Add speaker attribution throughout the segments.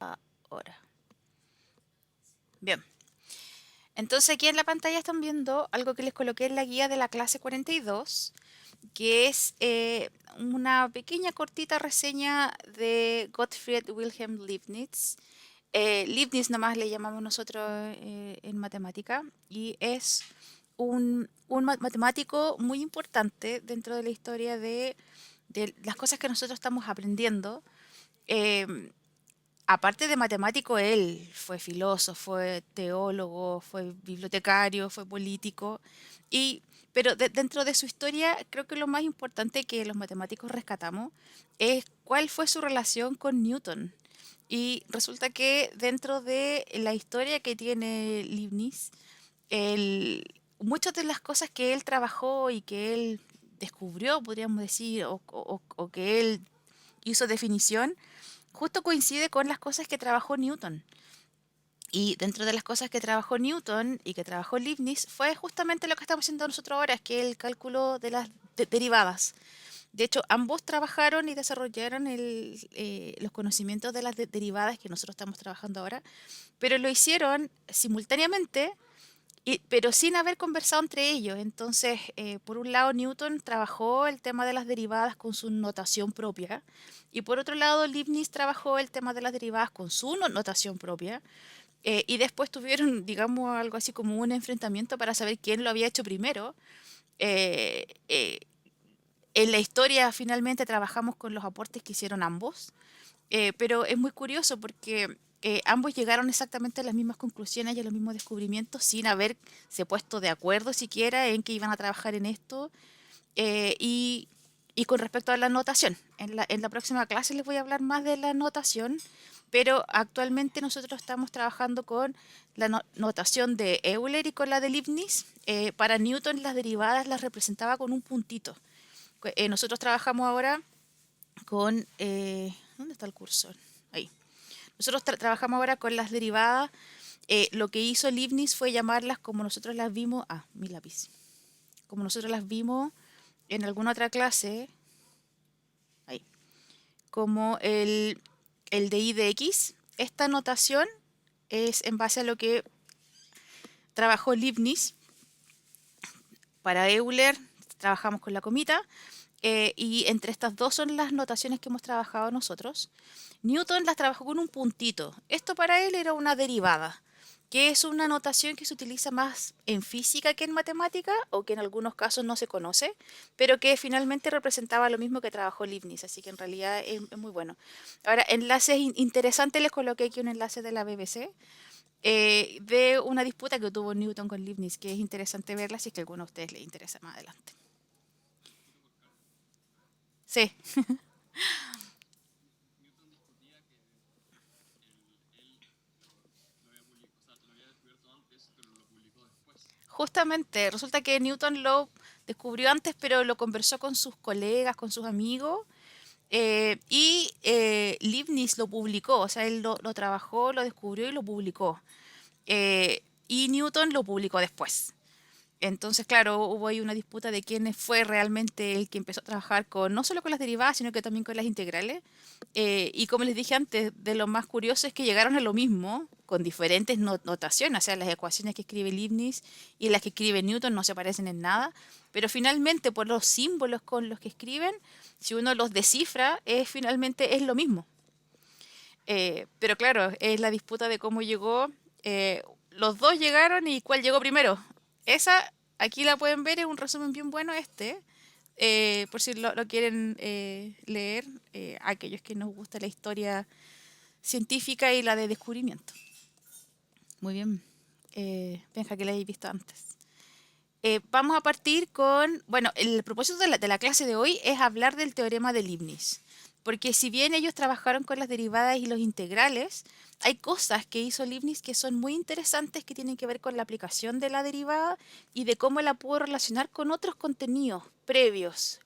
Speaker 1: Ahora. Bien. Entonces aquí en la pantalla están viendo algo que les coloqué en la guía de la clase 42, que es una pequeña cortita reseña de Gottfried Wilhelm Leibniz. Leibniz nomás le llamamos nosotros en matemática y es un matemático muy importante dentro de la historia de las cosas que nosotros estamos aprendiendo. Em, Aparte de matemático, él fue filósofo, fue teólogo, fue bibliotecario, fue político, y, pero dentro de su historia creo que lo más importante que los matemáticos rescatamos es cuál fue su relación con Newton. Y resulta que dentro de la historia que tiene Leibniz, muchas de las cosas que él trabajó y que él descubrió, podríamos decir, o que él hizo definición, justo coincide con las cosas que trabajó Newton. Y dentro de las cosas que trabajó Newton y que trabajó Leibniz fue justamente lo que estamos haciendo nosotros ahora, es que el cálculo de las derivadas. De hecho, ambos trabajaron y desarrollaron los conocimientos de las derivadas que nosotros estamos trabajando ahora, pero lo hicieron simultáneamente pero sin haber conversado entre ellos. Entonces, por un lado, Newton trabajó el tema de las derivadas con su notación propia, y por otro lado, Leibniz trabajó el tema de las derivadas con su notación propia, y después tuvieron, digamos, algo así como un enfrentamiento para saber quién lo había hecho primero. Eh, eh, en la historia finalmente trabajamos con los aportes que hicieron ambos, pero es muy curioso porque ambos llegaron exactamente a las mismas conclusiones y a los mismos descubrimientos sin haberse puesto de acuerdo siquiera en que iban a trabajar en esto. eh, y, y con respecto a la notación, en la próxima clase les voy a hablar más de la notación, pero actualmente nosotros estamos trabajando con la notación de Euler y con la de Leibniz. Para Newton las derivadas las representaba con un puntito. Nosotros trabajamos ahora con... ¿dónde está el cursor? Ahí. Nosotros trabajamos ahora con las derivadas. Lo que hizo Leibniz fue llamarlas como nosotros las vimos. Ah, mi lápiz. Como nosotros las vimos en alguna otra clase. Ahí. Como el de I de X. Esta notación es en base a lo que trabajó Leibniz. Para Euler trabajamos con la comita. Y entre estas dos son las notaciones que hemos trabajado nosotros. Newton las trabajó con un puntito. Esto para él era una derivada, que es una notación que se utiliza más en física que en matemática, o que en algunos casos no se conoce, pero que finalmente representaba lo mismo que trabajó Leibniz, así que en realidad es muy bueno. Ahora, enlaces interesantes, les coloqué aquí un enlace de la BBC, de una disputa que tuvo Newton con Leibniz, que es interesante verla si es que a alguno de ustedes les interesa más adelante. Sí. Justamente, resulta que Newton lo descubrió antes, pero lo conversó con sus colegas, con sus amigos, y Leibniz lo publicó, o sea, él lo trabajó, lo descubrió y lo publicó. Y Newton lo publicó después. Entonces, claro, hubo ahí una disputa de quién fue realmente el que empezó a trabajar con, no solo con las derivadas, sino que también con las integrales. Y como les dije antes, de lo más curioso es que llegaron a lo mismo, con diferentes notaciones, o sea, las ecuaciones que escribe Leibniz y las que escribe Newton no se parecen en nada, pero finalmente por los símbolos con los que escriben, si uno los descifra, finalmente es lo mismo. Pero claro, es la disputa de cómo llegó. Los dos llegaron y cuál llegó primero. Esa, aquí la pueden ver, es un resumen bien bueno este, por si lo quieren leer, aquellos que nos gusta la historia científica y la de descubrimiento. Muy bien, Benja, que la habéis visto antes. Vamos a partir con, bueno, el propósito de la clase de hoy es hablar del teorema de Leibniz, porque si bien ellos trabajaron con las derivadas y los integrales, hay cosas que hizo Leibniz que son muy interesantes que tienen que ver con la aplicación de la derivada y de cómo la pudo relacionar con otros contenidos previos,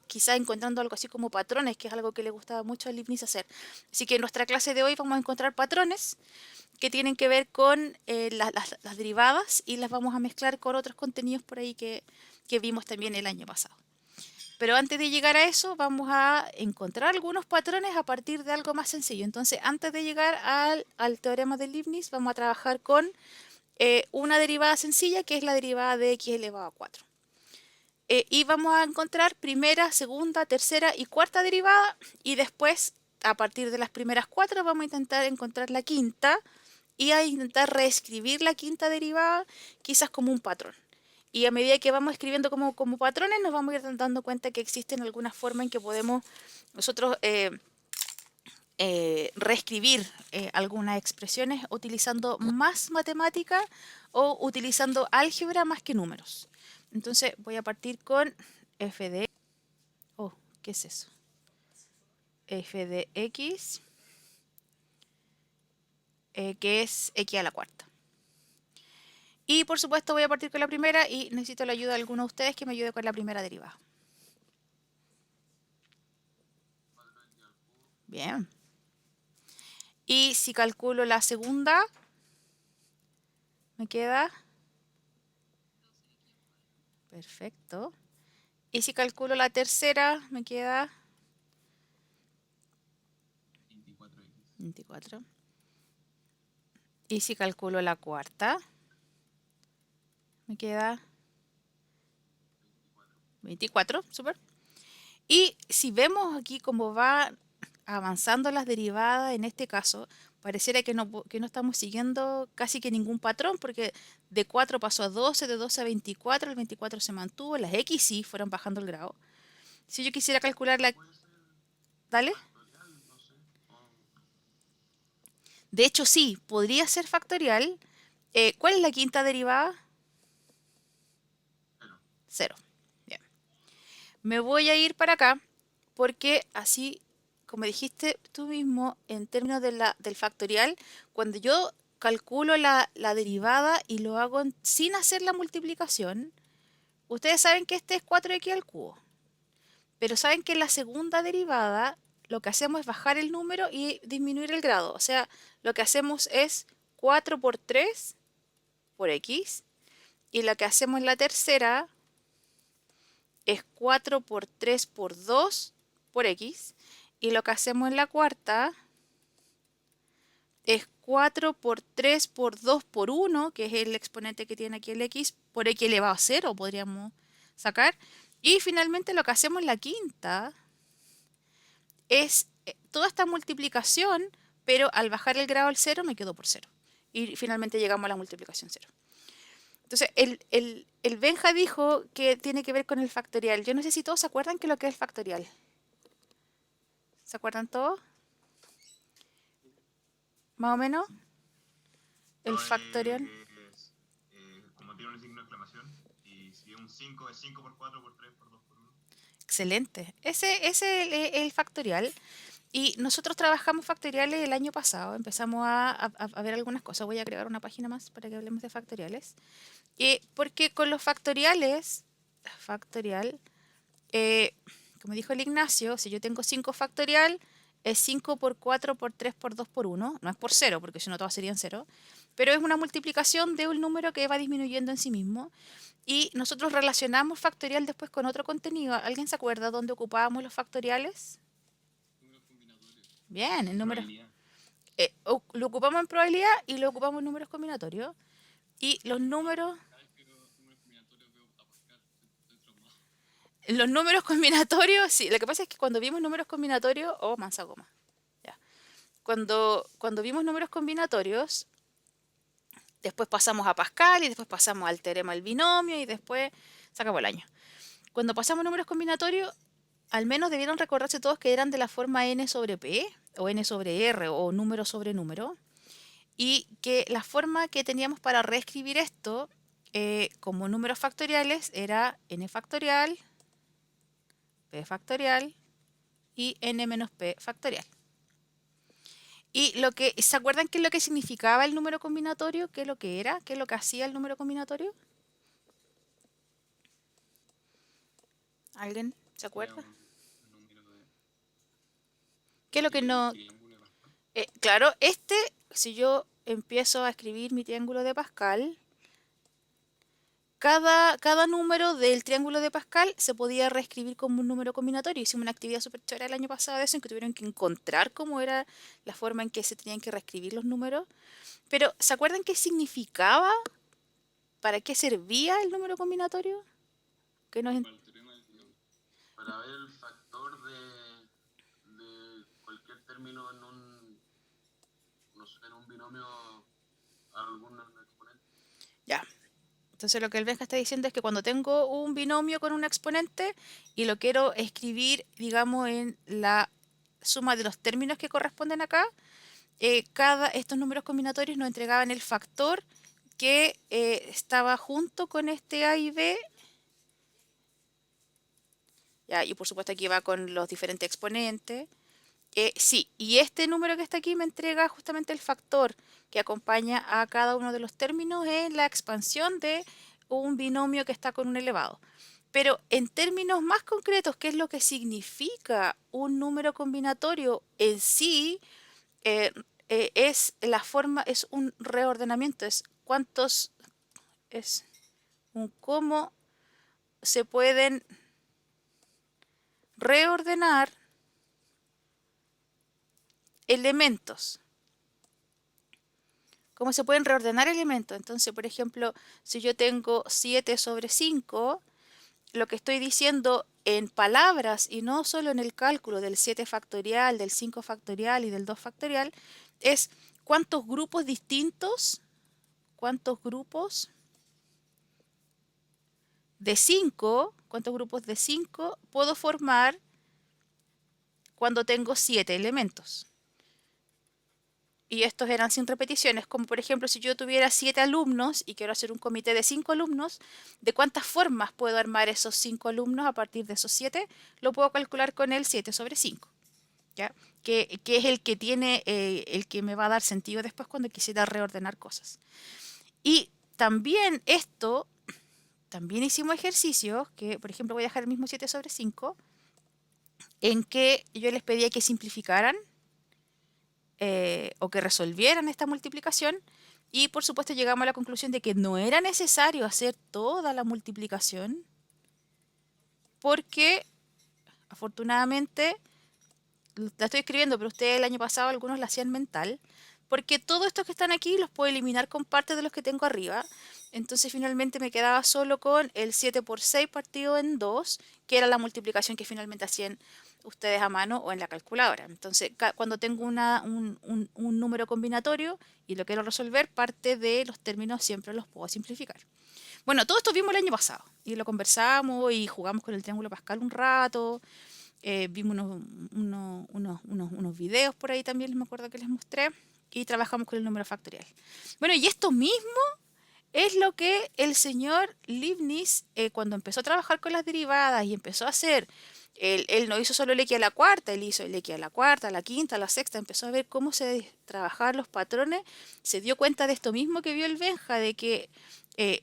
Speaker 1: quizá encontrando algo así como patrones, que es algo que le gustaba mucho a Leibniz hacer. Así que en nuestra clase de hoy vamos a encontrar patrones que tienen que ver con las derivadas y las vamos a mezclar con otros contenidos por ahí que vimos también el año pasado. pero antes de llegar a eso, vamos a encontrar algunos patrones a partir de algo más sencillo. Entonces, antes de llegar al teorema de Leibniz, vamos a trabajar con una derivada sencilla, que es la derivada de x elevado a 4. Y vamos a encontrar primera, segunda, tercera y cuarta derivada, y después, a partir de las primeras 4, vamos a intentar encontrar la quinta y a intentar reescribir la quinta derivada, quizás como un patrón. Y a medida que vamos escribiendo como patrones, nos vamos a ir dando cuenta que existen algunas formas en que podemos nosotros reescribir algunas expresiones utilizando más matemática o utilizando álgebra más que números. Entonces voy a partir con f de... Oh, ¿qué es eso? F de x, que es x a la cuarta. Y por supuesto voy a partir con la primera y necesito la ayuda de alguno de ustedes que me ayude con la primera derivada. Bien. Y si calculo la segunda, me queda... Perfecto. Y si calculo la tercera, me queda... 24. Y si calculo la cuarta, me queda 24, súper. Y si vemos aquí cómo va avanzando las derivadas, en este caso, pareciera que no estamos siguiendo casi que ningún patrón, porque de 4 pasó a 12, de 12 a 24, el 24 se mantuvo, las x sí fueron bajando el grado. Si yo quisiera calcular la... Dale. De hecho, sí, podría ser factorial. ¿Cuál es la quinta derivada? 0. Bien. Me voy a ir para acá porque así, como dijiste tú mismo, en términos del factorial, cuando yo calculo la derivada y lo hago sin hacer la multiplicación, ustedes saben que este es 4x al cubo. Pero saben que en la segunda derivada lo que hacemos es bajar el número y disminuir el grado. O sea, lo que hacemos es 4 por 3 por x. Y lo que hacemos en la tercera es 4 por 3 por 2 por x. Y lo que hacemos en la cuarta es 4 por 3 por 2 por 1, que es el exponente que tiene aquí el x, por x elevado a 0, podríamos sacar. Y finalmente lo que hacemos en la quinta es toda esta multiplicación, pero al bajar el grado al 0 me quedo por 0. Y finalmente llegamos a la multiplicación 0. Entonces, el Benja dijo que tiene que ver con el factorial. Yo no sé si todos se acuerdan qué es lo que es el factorial. ¿Se acuerdan todos? ¿Más o menos? El factorial.
Speaker 2: Como tiene un signo de exclamación, y si es un 5, es 5 por 4 por 3 por 2 por 1.
Speaker 1: Excelente. Ese es el factorial. Y nosotros trabajamos factoriales el año pasado. Empezamos a ver algunas cosas. Voy a crear una página más para que hablemos de factoriales. Porque con los factoriales, como dijo el Ignacio, si yo tengo 5 factorial, es 5 por 4 por 3 por 2 por 1. No es por 0, porque si no todas serían 0. Pero es una multiplicación de un número que va disminuyendo en sí mismo. Y nosotros relacionamos factorial después con otro contenido. ¿Alguien se acuerda dónde ocupábamos los factoriales? Bien, en números. Lo ocupamos en probabilidad y lo ocupamos en números combinatorios. Y los números combinatorios, sí. Lo que pasa es que cuando vimos números combinatorios, mansa goma. Ya. Cuando vimos números combinatorios, después pasamos a Pascal y después pasamos al teorema del binomio y después se acabó el año. Cuando pasamos números combinatorios, al menos debieron recordarse todos que eran de la forma n sobre p o n sobre r o número sobre número. Y que la forma que teníamos para reescribir esto como números factoriales era n factorial, p factorial y n menos p factorial. Y ¿se acuerdan qué es lo que significaba el número combinatorio? ¿Qué es lo que era? ¿Qué es lo que hacía el número combinatorio? ¿Alguien se acuerda? ¿Qué es lo que no...? Claro, si yo empiezo a escribir mi triángulo de Pascal, cada número del triángulo de Pascal se podía reescribir como un número combinatorio. Hicimos una actividad súper chévere el año pasado de eso, en que tuvieron que encontrar cómo era la forma en que se tenían que reescribir los números. Pero, ¿se acuerdan qué significaba? ¿Para qué servía el número combinatorio? Que nos...
Speaker 3: Para el teorema del binomio. Para ver el factor de cualquier término en un, no sé, en un binomio a algún exponente.
Speaker 1: Ya. Entonces lo que el Benja está diciendo es que cuando tengo un binomio con un exponente y lo quiero escribir, digamos, en la suma de los términos que corresponden acá, estos números combinatorios nos entregaban el factor que estaba junto con este A y B. Ya, y por supuesto aquí va con los diferentes exponentes. Sí, y este número que está aquí me entrega justamente el factor que acompaña a cada uno de los términos en la expansión de un binomio que está con un elevado. Pero en términos más concretos, ¿qué es lo que significa un número combinatorio en sí? Es la forma, es un reordenamiento, es cuántos, es un cómo se pueden reordenar elementos. ¿Cómo se pueden reordenar elementos? Entonces, por ejemplo, si yo tengo 7 sobre 5, lo que estoy diciendo en palabras y no solo en el cálculo del 7 factorial, del 5 factorial y del 2 factorial, es cuántos grupos distintos, cuántos grupos de 5, cuántos grupos de 5 puedo formar cuando tengo 7 elementos. Y estos eran sin repeticiones, como por ejemplo si yo tuviera 7 alumnos y quiero hacer un comité de 5 alumnos, ¿de cuántas formas puedo armar esos 5 alumnos a partir de esos 7? Lo puedo calcular con el 7 sobre 5, ¿ya? Que es el que tiene, el que me va a dar sentido después cuando quisiera reordenar cosas. Y también esto, también hicimos ejercicios, que por ejemplo voy a dejar el mismo 7 sobre 5, en que yo les pedía que simplificaran o que resolvieran esta multiplicación y por supuesto llegamos a la conclusión de que no era necesario hacer toda la multiplicación porque afortunadamente la estoy escribiendo, pero ustedes el año pasado algunos la hacían mental, porque todos estos que están aquí los puedo eliminar con parte de los que tengo arriba. Entonces finalmente me quedaba solo con el 7 por 6 partido en 2, que era la multiplicación que finalmente hacían ustedes a mano o en la calculadora. Entonces cuando tengo un número combinatorio y lo quiero resolver, parte de los términos siempre los puedo simplificar. Bueno, todo esto vimos el año pasado y lo conversamos y jugamos con el triángulo Pascal un rato. Vimos unos videos por ahí también, me acuerdo que les mostré, y trabajamos con el número factorial. Bueno, y esto mismo es lo que el señor Leibniz, cuando empezó a trabajar con las derivadas y empezó a hacer, él no hizo solo el X a la cuarta, él hizo el X a la cuarta, a la quinta, a la sexta, empezó a ver cómo se trabajaban los patrones, se dio cuenta de esto mismo que vio el Benja, de que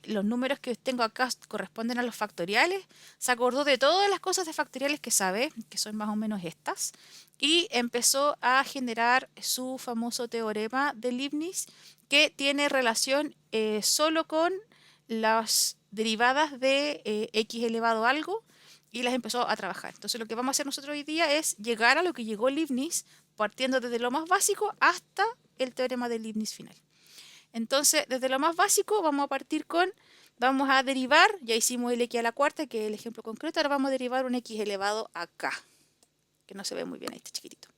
Speaker 1: los números que tengo acá corresponden a los factoriales, se acordó de todas las cosas de factoriales que sabe, que son más o menos estas, y empezó a generar su famoso teorema de Leibniz, que tiene relación solo con las derivadas de x elevado a algo, y las empezó a trabajar. Entonces lo que vamos a hacer nosotros hoy día es llegar a lo que llegó Leibniz, partiendo desde lo más básico hasta el teorema de Leibniz final. Entonces, desde lo más básico vamos a partir con, vamos a derivar, ya hicimos el x a la cuarta, que es el ejemplo concreto, ahora vamos a derivar un x elevado acá, que no se ve muy bien, ahí está chiquitito.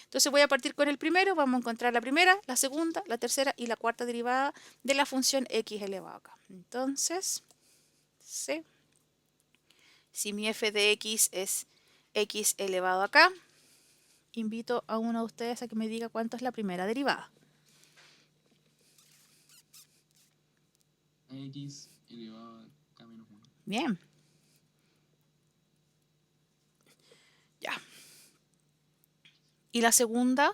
Speaker 1: Entonces voy a partir con el primero, vamos a encontrar la primera, la segunda, la tercera y la cuarta derivada de la función x elevado acá. Entonces, C, si mi f de x es x elevado acá, invito a uno de ustedes a que me diga cuánto es la primera derivada.
Speaker 3: X elevado a k menos 1.
Speaker 1: Bien. Ya. ¿Y la segunda?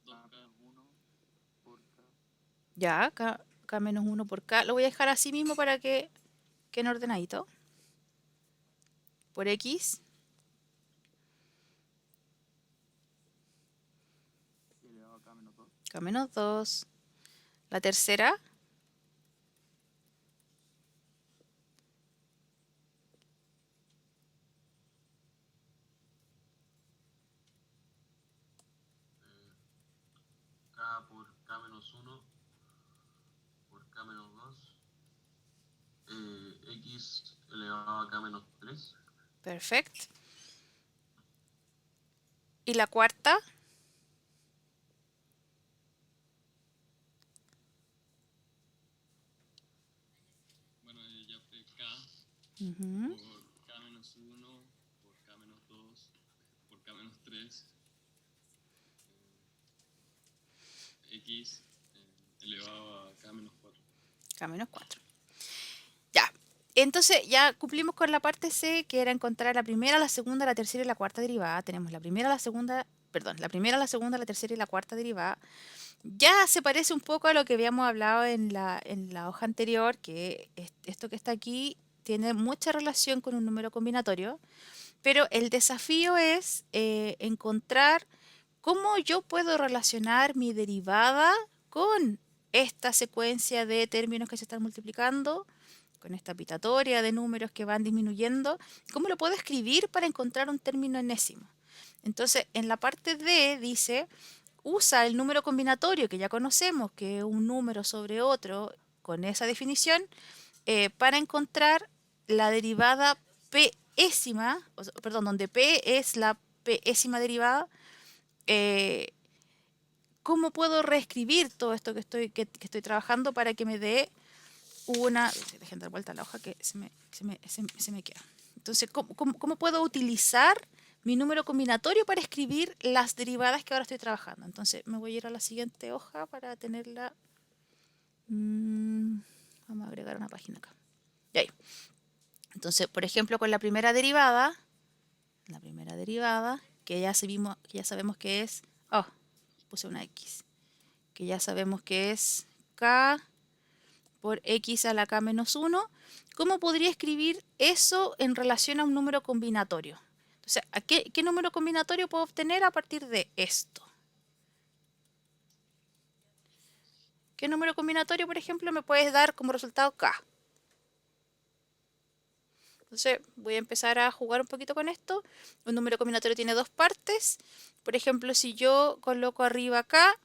Speaker 3: 2k1 por k.
Speaker 1: Ya, k menos 1 por k. Lo voy a dejar así mismo para que quede ordenadito. Por x.
Speaker 3: Elevado a k menos 2.
Speaker 1: K menos 2. La tercera.
Speaker 3: k por k menos 1 por k menos 2, x elevado a k menos 3.
Speaker 1: Perfecto. ¿Y la cuarta?
Speaker 4: Bueno, ya fue k
Speaker 1: Ujú.
Speaker 4: por k menos 1 por k menos 2 por k menos 3 x elevado a k menos 4.
Speaker 1: K menos 4. Ya. Entonces ya cumplimos con la parte C, que era encontrar la primera, la segunda, la tercera y la cuarta derivada. Tenemos la primera, la segunda, perdón, la primera, la segunda, la tercera y la cuarta derivada. Ya se parece un poco a lo que habíamos hablado en la hoja anterior, que esto que está aquí tiene mucha relación con un número combinatorio, pero el desafío es encontrar cómo yo puedo relacionar mi derivada con esta secuencia de términos que se están multiplicando, con esta pitatoria de números que van disminuyendo. ¿Cómo lo puedo escribir para encontrar un término enésimo? Entonces, en la parte D dice, usa el número combinatorio que ya conocemos, que es un número sobre otro, con esa definición, para encontrar la derivada pésima, perdón, donde p es la pésima derivada. ¿Cómo puedo reescribir todo esto que estoy trabajando para que me dé una... Dejen dar vuelta a la hoja que se me queda. Entonces, ¿cómo puedo utilizar mi número combinatorio para escribir las derivadas que ahora estoy trabajando? Entonces, me voy a ir a la siguiente hoja para tenerla... vamos a agregar una página acá. Y ahí. Entonces, por ejemplo, con la primera derivada, que ya sabemos que es... Oh, puse una X. Que ya sabemos que es K por X a la K menos 1. ¿Cómo podría escribir eso en relación a un número combinatorio? Entonces, ¿qué número combinatorio puedo obtener a partir de esto? ¿Qué número combinatorio, por ejemplo, me puedes dar como resultado K? Entonces, voy a empezar a jugar un poquito con esto. Un número combinatorio tiene dos partes. Por ejemplo, si yo coloco arriba K,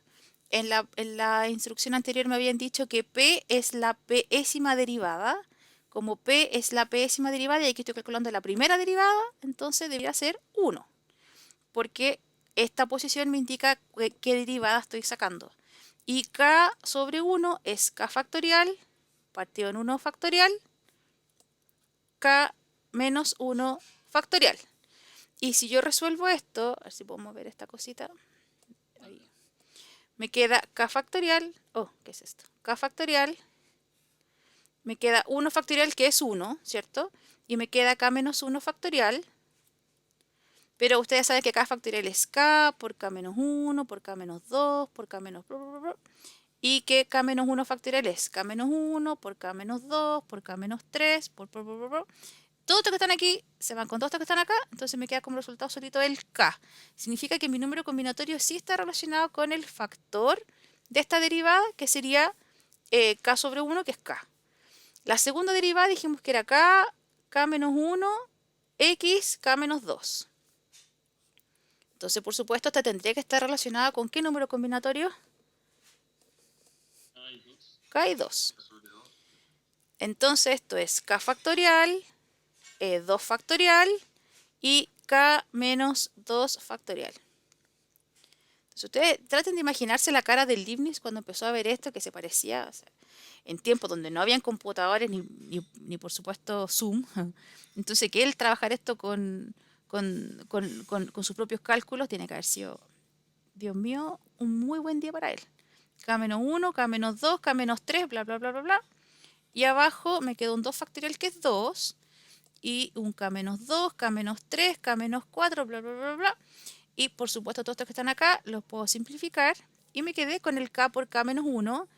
Speaker 1: en la instrucción anterior me habían dicho que P es la pésima derivada. Como P es la pésima derivada y aquí estoy calculando la primera derivada, entonces debería ser 1. Porque esta posición me indica qué derivada estoy sacando. Y K sobre 1 es K factorial, partido en 1 factorial, K menos 1 factorial. Y si yo resuelvo esto, a ver si podemos ver esta cosita. Ahí. Me queda K factorial. Oh, ¿qué es esto? K factorial. Me queda 1 factorial, que es 1, ¿cierto? Y me queda K menos 1 factorial. Pero ustedes saben que K factorial es K por K menos 1, por K menos 2, por K menos... Y que K menos 1 factorial es K menos 1, por K menos 2, por K menos 3, por... Todos estos que están aquí se van con todos estos que están acá, entonces me queda como resultado solito el K. Significa que mi número combinatorio sí está relacionado con el factor de esta derivada, que sería K sobre 1, que es K. La segunda derivada dijimos que era K, K menos 1, X, K menos 2. Entonces, por supuesto, esta tendría que estar relacionada con ¿qué número combinatorio? K y 2. Entonces, esto es K factorial, 2 factorial y K menos 2 factorial. Entonces, ustedes traten de imaginarse la cara del Leibniz cuando empezó a ver esto, que se parecía, o sea, en tiempos donde no habían computadores ni por supuesto Zoom. Entonces, que él trabajar esto con sus propios cálculos tiene que haber sido, Dios mío, un muy buen día para él. K-1, K-2, K-3, bla, bla, bla, bla, bla. Y abajo me quedó un 2 factorial que es 2. Y un K-2, K-3, K-4, bla, bla, bla, bla. Y por supuesto todos estos que están acá los puedo simplificar. Y me quedé con el K por K-1,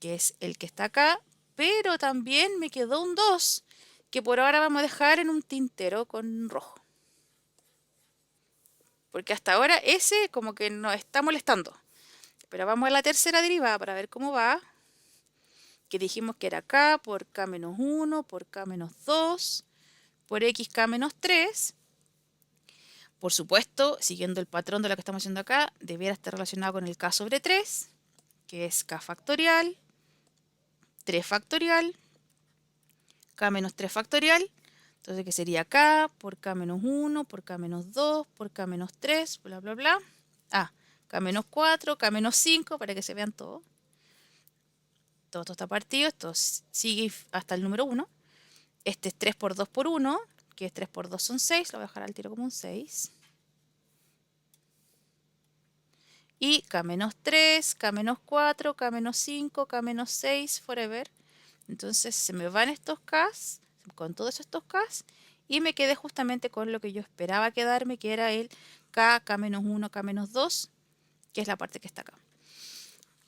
Speaker 1: que es el que está acá. Pero también me quedó un 2, que por ahora vamos a dejar en un tintero con rojo. Porque hasta ahora ese como que nos está molestando. Pero vamos a la tercera derivada para ver cómo va. Que dijimos que era K por K-1 por K-2 por XK-3. Por supuesto, siguiendo el patrón de lo que estamos haciendo acá, debiera estar relacionado con el K sobre 3. que es k factorial, 3 factorial, k menos 3 factorial. Entonces, que sería k por k menos 1, por k menos 2, por k menos 3, bla, bla, bla. K menos 4, k menos 5, para que se vean todo. Todo esto está partido, esto sigue hasta el número 1. Este es 3 por 2 por 1, que es 3 por 2 son 6, lo voy a dejar al tiro como un 6. Y k menos 3, k menos 4, k menos 5, k menos 6, forever. Entonces se me van estos k's, con todos estos k's, y me quedé justamente con lo que yo esperaba quedarme, que era el k menos 1, k menos 2, que es la parte que está acá.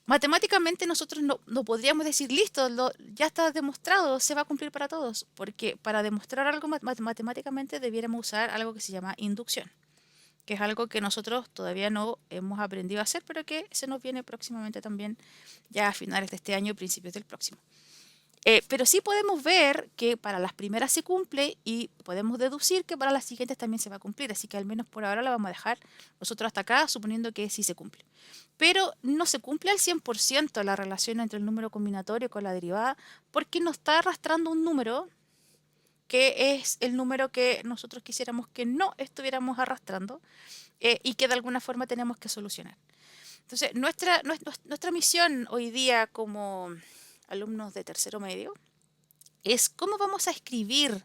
Speaker 1: Matemáticamente nosotros no podríamos decir, listo, ya está demostrado, se va a cumplir para todos, porque para demostrar algo matemáticamente debiéramos usar algo que se llama inducción, que es algo que nosotros todavía no hemos aprendido a hacer, pero que se nos viene próximamente también, ya a finales de este año y principios del próximo. Pero sí podemos ver que para las primeras se cumple y podemos deducir que para las siguientes también se va a cumplir, así que al menos por ahora la vamos a dejar nosotros hasta acá, suponiendo que sí se cumple. Pero no se cumple al 100% la relación entre el número combinatorio con la derivada, porque nos está arrastrando un número que es el número que nosotros quisiéramos que no estuviéramos arrastrando y que de alguna forma tenemos que solucionar. Entonces, nuestra misión hoy día como alumnos de tercero medio es cómo vamos a escribir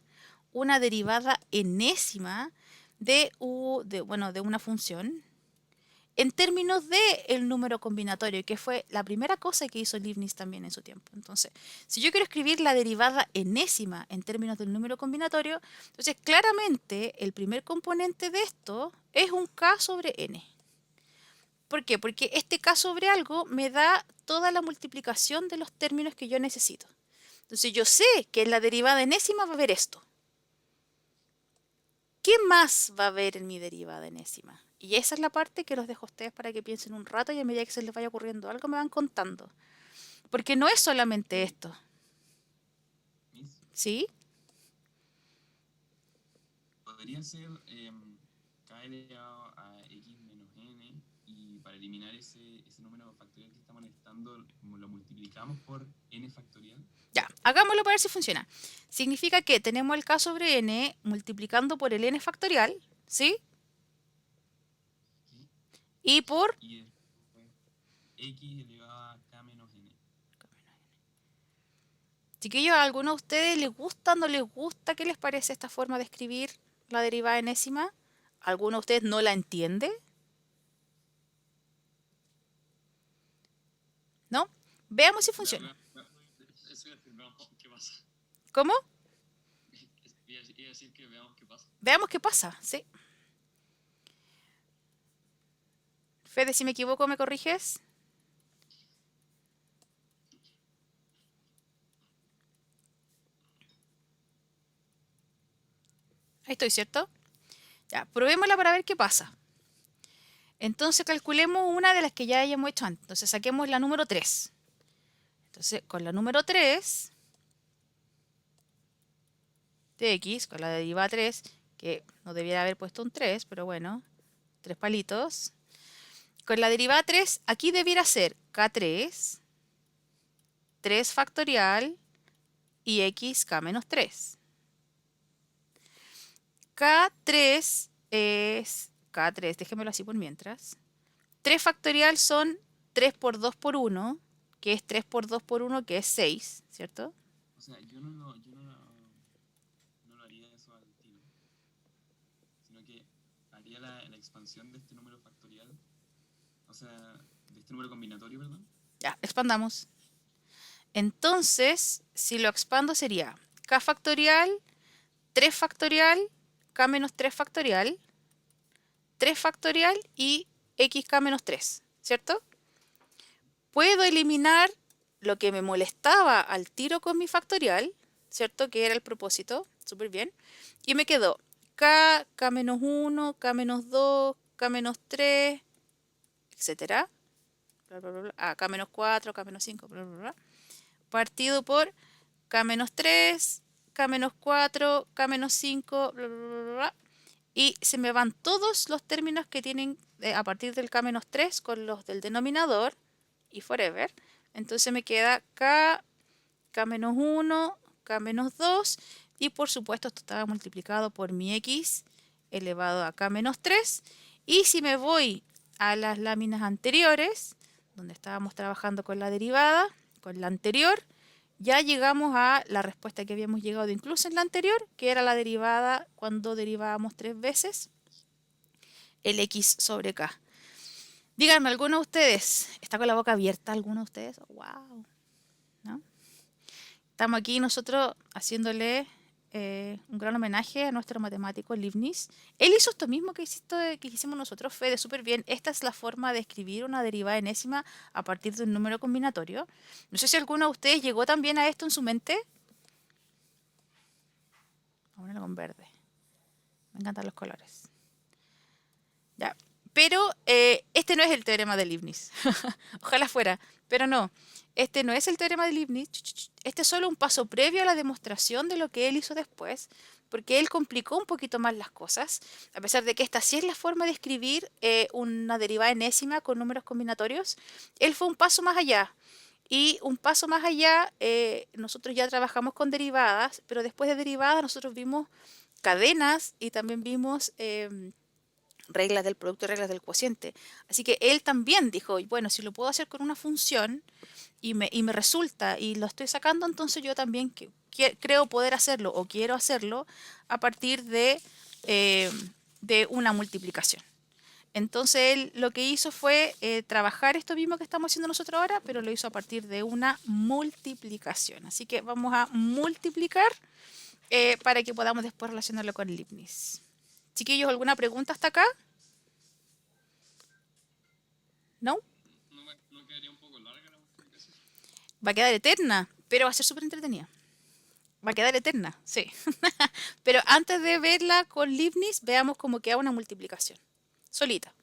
Speaker 1: una derivada enésima de una función en términos del número combinatorio, que fue la primera cosa que hizo Leibniz también en su tiempo. Entonces, si yo quiero escribir la derivada enésima en términos del número combinatorio, entonces claramente el primer componente de esto es un k sobre n. ¿Por qué? Porque este k sobre algo me da toda la multiplicación de los términos que yo necesito. Entonces yo sé que en la derivada enésima va a haber esto. ¿Qué más va a haber en mi derivada enésima? Y esa es la parte que los dejo a ustedes para que piensen un rato y a medida que se les vaya ocurriendo algo me van contando. Porque no es solamente esto.
Speaker 4: Miss,
Speaker 1: ¿Sí?
Speaker 4: podría ser k elevado a x menos n, y para eliminar ese número factorial que está molestando, lo multiplicamos por n factorial.
Speaker 1: Ya, hagámoslo para ver si funciona. Significa que tenemos el k sobre n multiplicando por el n factorial, ¿sí? Y por
Speaker 4: Y después x elevado a k menos n.
Speaker 1: Chiquillos, ¿a alguno de ustedes les gusta, no les gusta? ¿Qué les parece esta forma de escribir la derivada enésima? ¿Alguno de ustedes no la entiende? ¿No? Veamos si funciona.
Speaker 4: Eso iba a decir, veamos qué pasa.
Speaker 1: ¿Cómo?
Speaker 4: Iba a decir que veamos qué pasa.
Speaker 1: Veamos qué pasa, sí. Fede, si me equivoco, ¿me corriges? Ahí estoy, ¿cierto? Ya, probémosla para ver qué pasa. Entonces calculemos una de las que ya hayamos hecho antes. Entonces saquemos la número 3. Entonces con la número 3 de x, con la derivada 3, que no debiera haber puesto un 3, pero bueno, 3 palitos. Con la derivada 3, aquí debiera ser k3, 3 factorial y x k menos 3. K3 es K3, déjenmelo así por mientras. 3 factorial son 3 por 2 por 1, que es 3 por 2 por 1, que es 6, ¿cierto?
Speaker 4: O sea, yo no lo haría eso al tiro, sino que haría la expansión de este número factorial, o sea, de este número combinatorio, perdón.
Speaker 1: Ya, expandamos. Entonces, si lo expando sería k factorial, 3 factorial, k menos 3 factorial, 3 factorial y xk menos 3, ¿cierto? Puedo eliminar lo que me molestaba al tiro con mi factorial, ¿cierto? Que era el propósito, súper bien. Y me quedó k, k menos 1, k menos 2, k menos 3, etcétera. Bla, bla, bla, bla. K menos 4, k menos 5, bla, bla, bla. Partido por k menos 3, k menos 4, k menos 5, bla, bla, bla, bla. Y se me van todos los términos que tienen a partir del k menos 3 con los del denominador, y forever. Entonces me queda k, k-1, k-2 y por supuesto esto estaba multiplicado por mi x elevado a k-3. Y si me voy a las láminas anteriores, donde estábamos trabajando con la derivada, con la anterior, ya llegamos a la respuesta que habíamos llegado incluso en la anterior, que era la derivada cuando derivábamos 3 veces el x sobre k. Díganme, ¿alguno de ustedes está con la boca abierta? ¿Alguno de ustedes? ¡Wow! ¿No? Estamos aquí nosotros haciéndole un gran homenaje a nuestro matemático Leibniz. Él hizo esto mismo que hicimos nosotros, Fede, súper bien. Esta es la forma de escribir una derivada enésima a partir de un número combinatorio. No sé si alguno de ustedes llegó también a esto en su mente. Vamos a ponerlo con verde. Me encantan los colores. Ya. Pero este no es el teorema de Leibniz. Ojalá fuera, pero no. Este no es el teorema de Leibniz. Este es solo un paso previo a la demostración de lo que él hizo después, porque él complicó un poquito más las cosas, a pesar de que esta sí es la forma de escribir una derivada enésima con números combinatorios. Él fue un paso más allá. Y un paso más allá, nosotros ya trabajamos con derivadas, pero después de derivadas nosotros vimos cadenas y también vimos reglas del producto y reglas del cociente. Así que él también dijo, bueno, si lo puedo hacer con una función y me resulta y lo estoy sacando, entonces yo también creo poder hacerlo o quiero hacerlo a partir de una multiplicación. Entonces él lo que hizo fue trabajar esto mismo que estamos haciendo nosotros ahora, pero lo hizo a partir de una multiplicación. Así que vamos a multiplicar para que podamos después relacionarlo con Leibniz. Chiquillos, ¿alguna pregunta hasta acá? ¿No?
Speaker 4: ¿No quedaría un poco larga la multiplicación?
Speaker 1: Va a quedar eterna, pero va a ser súper entretenida. Va a quedar eterna, sí. Pero antes de verla con Leibniz, veamos cómo queda una multiplicación. Solita.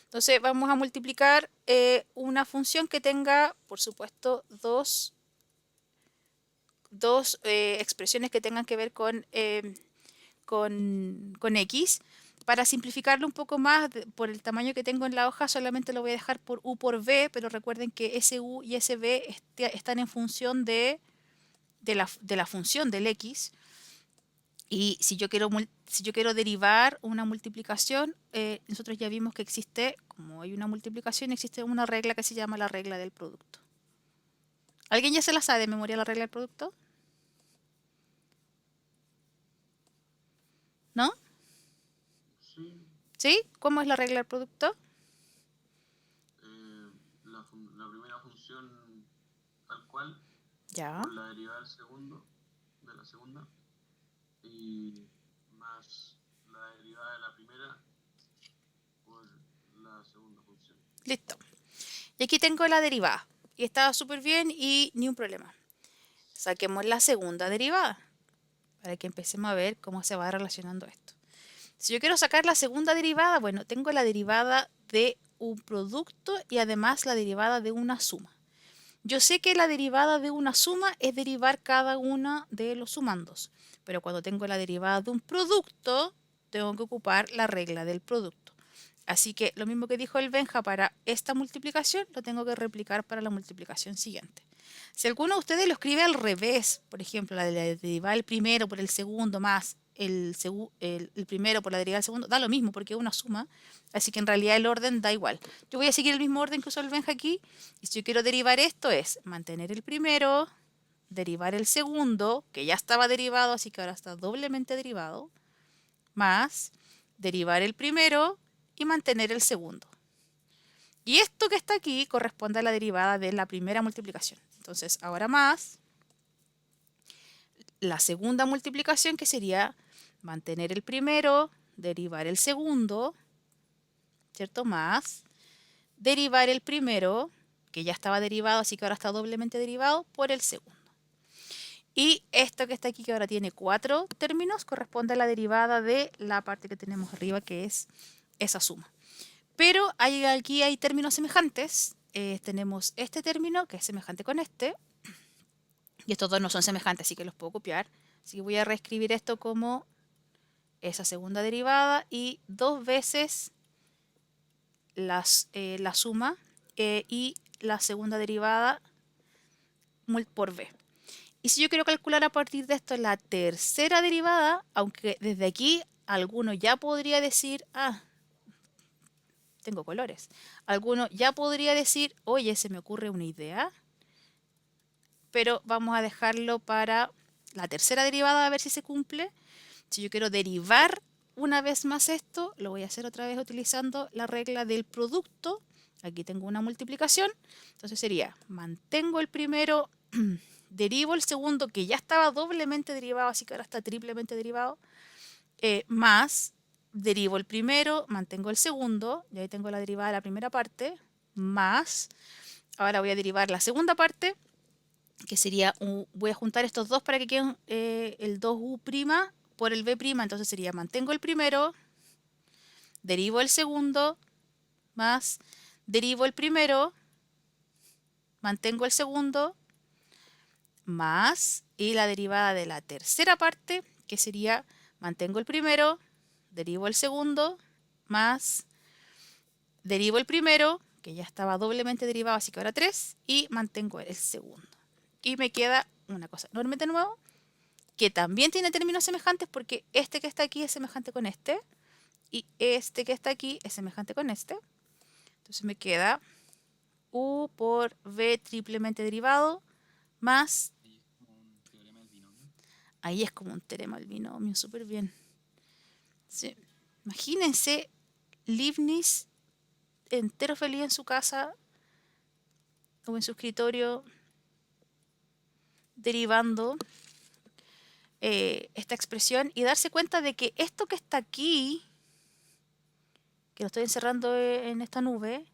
Speaker 1: Entonces vamos a multiplicar una función que tenga, por supuesto, dos expresiones que tengan que ver con x. Para simplificarlo un poco más, por el tamaño que tengo en la hoja, solamente lo voy a dejar por u por v, pero recuerden que ese u y ese v están en función de la función del x. Y si yo quiero derivar una multiplicación, nosotros ya vimos que existe, como hay una multiplicación, existe una regla que se llama la regla del producto. ¿Alguien ya se la sabe de memoria la regla del producto? ¿No?
Speaker 3: Sí.
Speaker 1: ¿Sí? ¿Cómo es la regla del producto?
Speaker 3: La primera función tal cual,
Speaker 1: Ya.
Speaker 3: por la derivada del segundo, de la segunda, y más la derivada de la primera por la segunda función.
Speaker 1: Listo. Y aquí tengo la derivada. Y está súper bien y ni un problema. Saquemos la segunda derivada para que empecemos a ver cómo se va relacionando esto. Si yo quiero sacar la segunda derivada, bueno, tengo la derivada de un producto y además la derivada de una suma. Yo sé que la derivada de una suma es derivar cada uno de los sumandos, pero cuando tengo la derivada de un producto, tengo que ocupar la regla del producto. Así que lo mismo que dijo el Benja para esta multiplicación, lo tengo que replicar para la multiplicación siguiente. Si alguno de ustedes lo escribe al revés, por ejemplo, la derivada del primero por el segundo más el primero por la derivada del segundo, da lo mismo porque es una suma, así que en realidad el orden da igual. Yo voy a seguir el mismo orden que usó el Benja aquí, y si yo quiero derivar esto es mantener el primero, derivar el segundo, que ya estaba derivado, así que ahora está doblemente derivado, más derivar el primero y mantener el segundo. Y esto que está aquí corresponde a la derivada de la primera multiplicación. Entonces, ahora más la segunda multiplicación, que sería mantener el primero, derivar el segundo, ¿cierto? Más derivar el primero, que ya estaba derivado, así que ahora está doblemente derivado, por el segundo. Y esto que está aquí, que ahora tiene 4 términos, corresponde a la derivada de la parte que tenemos arriba, que es esa suma. Pero aquí hay términos semejantes. Tenemos este término, que es semejante con este. Y estos dos no son semejantes, así que los puedo copiar. Así que voy a reescribir esto como esa segunda derivada y 2 veces la suma y la segunda derivada por b. Y si yo quiero calcular a partir de esto la tercera derivada, aunque desde aquí alguno ya podría decir, tengo colores, alguno ya podría decir, oye, se me ocurre una idea, pero vamos a dejarlo para la tercera derivada a ver si se cumple. Si yo quiero derivar una vez más esto, lo voy a hacer otra vez utilizando la regla del producto. Aquí tengo una multiplicación, entonces sería, mantengo el primero, derivo el segundo, que ya estaba doblemente derivado, así que ahora está triplemente derivado, más, derivo el primero, mantengo el segundo, y ahí tengo la derivada de la primera parte, más, ahora voy a derivar la segunda parte, que sería, voy a juntar estos dos para que queden el 2u' por el b', entonces sería, mantengo el primero, derivo el segundo, más, derivo el primero, mantengo el segundo, más, y la derivada de la tercera parte, que sería, mantengo el primero, derivo el segundo, más, derivo el primero, que ya estaba doblemente derivado, así que ahora 3, y mantengo el segundo. Y me queda una cosa enorme de nuevo, que también tiene términos semejantes, porque este que está aquí es semejante con este, y este que está aquí es semejante con este. Entonces me queda u por v triplemente derivado, más,
Speaker 4: Ahí es como un teorema del binomio.
Speaker 1: ahí es como un teorema del binomio, súper bien. Sí. Imagínense Leibniz entero feliz en su casa o en su escritorio derivando esta expresión y darse cuenta de que esto que está aquí, que lo estoy encerrando en esta nube,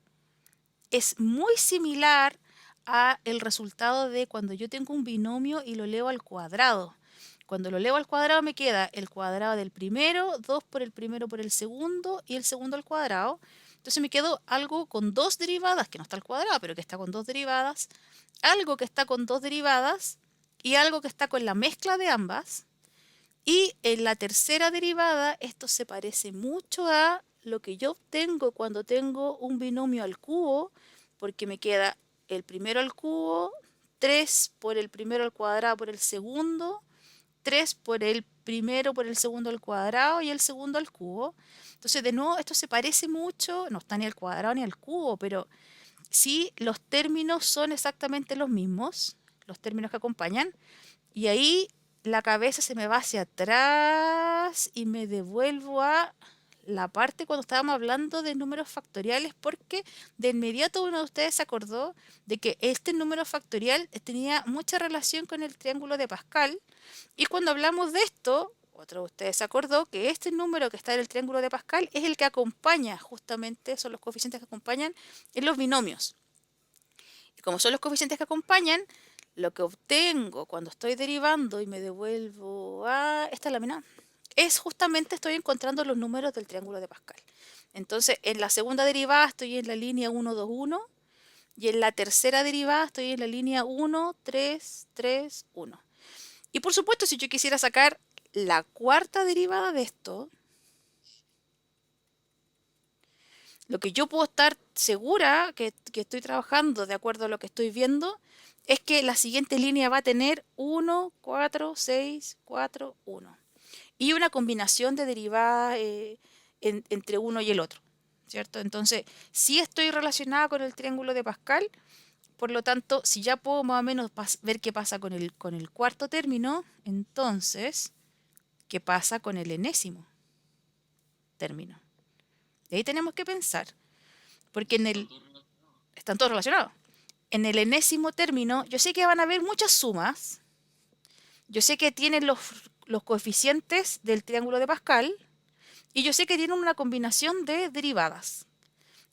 Speaker 1: es muy similar a el resultado de cuando yo tengo un binomio y lo leo al cuadrado. Cuando lo leo al cuadrado me queda el cuadrado del primero, 2 por el primero por el segundo y el segundo al cuadrado. Entonces me quedo algo con dos derivadas, que no está al cuadrado, pero que está con dos derivadas, algo que está con dos derivadas y algo que está con la mezcla de ambas. Y en la tercera derivada esto se parece mucho a lo que yo obtengo cuando tengo un binomio al cubo, porque me queda el primero al cubo, 3 por el primero al cuadrado por el segundo, 3 por el primero por el segundo al cuadrado y el segundo al cubo. Entonces, de nuevo, esto se parece mucho, no está ni al cuadrado ni al cubo, pero sí los términos son exactamente los mismos, los términos que acompañan, y ahí la cabeza se me va hacia atrás y me devuelvo a la parte cuando estábamos hablando de números factoriales, porque de inmediato uno de ustedes se acordó de que este número factorial tenía mucha relación con el triángulo de Pascal, y cuando hablamos de esto, otro de ustedes se acordó que este número que está en el triángulo de Pascal es el que acompaña, justamente son los coeficientes que acompañan en los binomios. Y como son los coeficientes que acompañan, lo que obtengo cuando estoy derivando y me devuelvo a esta lámina es justamente estoy encontrando los números del triángulo de Pascal. Entonces, en la segunda derivada estoy en la línea 1, 2, 1 y en la tercera derivada estoy en la línea 1, 3, 3, 1. Y por supuesto, si yo quisiera sacar la cuarta derivada de esto, lo que yo puedo estar segura que estoy trabajando de acuerdo a lo que estoy viendo es que la siguiente línea va a tener 1, 4, 6, 4, 1. Y una combinación de derivadas entre uno y el otro, ¿cierto? Entonces, si estoy relacionada con el triángulo de Pascal, por lo tanto, si ya puedo más o menos ver qué pasa con el cuarto término, entonces, ¿qué pasa con el enésimo término? Y ahí tenemos que pensar, porque están todos relacionados. En el enésimo término, yo sé que van a haber muchas sumas, yo sé que tienen los coeficientes del triángulo de Pascal, y yo sé que tienen una combinación de derivadas.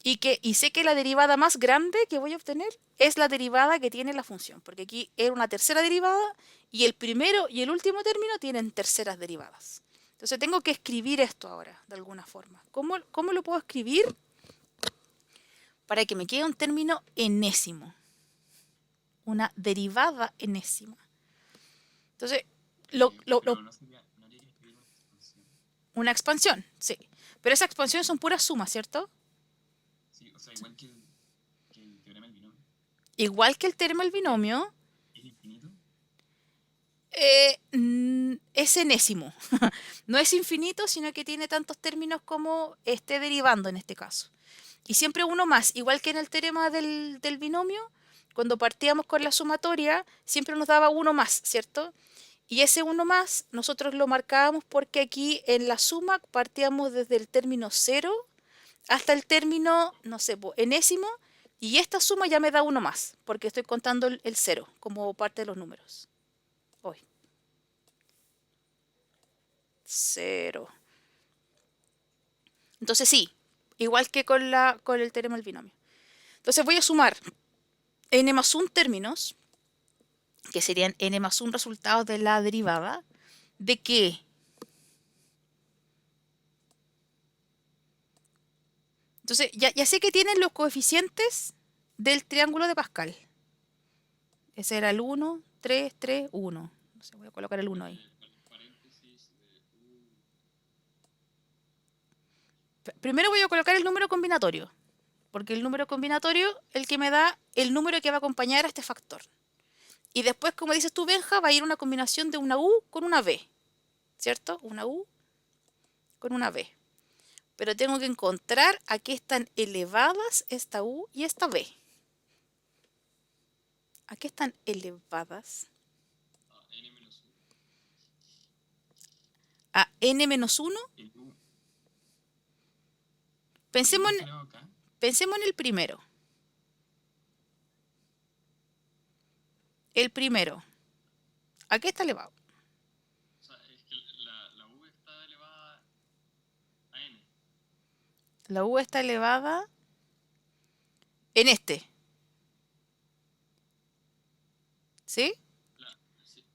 Speaker 1: Y sé que la derivada más grande que voy a obtener es la derivada que tiene la función, porque aquí era una tercera derivada y el primero y el último término tienen terceras derivadas. Entonces tengo que escribir esto ahora, de alguna forma. ¿Cómo lo puedo escribir? Para que me quede un término enésimo, una derivada enésima. Entonces,
Speaker 4: No habría que escribir una expansión.
Speaker 1: una expansión, sí. Pero esa expansión son puras sumas, ¿cierto?
Speaker 4: Sí, o sea, igual que el
Speaker 1: igual que el teorema del binomio,
Speaker 4: ¿Es infinito?
Speaker 1: es enésimo. No es infinito, sino que tiene tantos términos como esté derivando en este caso. Y siempre uno más, igual que en el teorema del binomio, cuando partíamos con la sumatoria, siempre nos daba uno más, ¿cierto? Y ese uno más nosotros lo marcábamos porque aquí en la suma partíamos desde el término 0 hasta el término, no sé, enésimo, y esta suma ya me da uno más, porque estoy contando el 0 como parte de los números. Hoy. 0. Entonces sí, igual que con el teorema del binomio. Entonces voy a sumar n más 1 términos, que serían n más 1 resultados de la derivada, ¿de qué? Entonces ya sé que tienen los coeficientes del triángulo de Pascal. Ese era el 1, 3, 3, 1. No sé, voy a colocar el 1 ahí.
Speaker 4: Paréntesis de
Speaker 1: Primero voy a colocar el número combinatorio, porque el número combinatorio es el que me da el número que va a acompañar a este factor. Y después, como dices tú, Benja, va a ir una combinación de una U con una B, ¿cierto? Una U con una B. Pero tengo que encontrar a qué están elevadas esta U y esta B. ¿A qué están elevadas?
Speaker 4: n menos 1.
Speaker 1: A n menos 1.
Speaker 4: El U.
Speaker 1: Pensemos
Speaker 4: está elevado acá.
Speaker 1: Pensemos en el primero. El primero. ¿A qué está elevado?
Speaker 4: O sea, es que la U está elevada a n.
Speaker 1: La U está elevada en este. ¿Sí?
Speaker 4: Sí,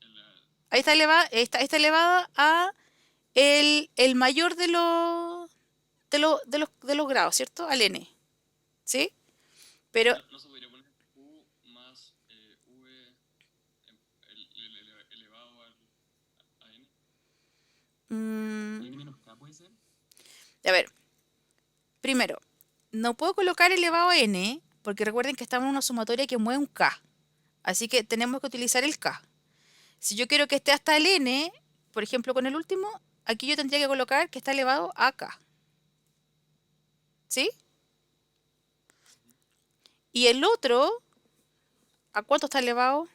Speaker 1: Ahí está elevada a el mayor de los grados, ¿cierto? Al n. ¿Sí? Pero
Speaker 4: no se podría poner U más V elevado a n. N menos k puede ser.
Speaker 1: a ver, primero, no puedo colocar elevado a n, porque recuerden que estamos en una sumatoria que mueve un k. Así que tenemos que utilizar el k. Si yo quiero que esté hasta el n, por ejemplo con el último, aquí yo tendría que colocar que está elevado a k. ¿Sí? Y el otro, ¿a cuánto está elevado?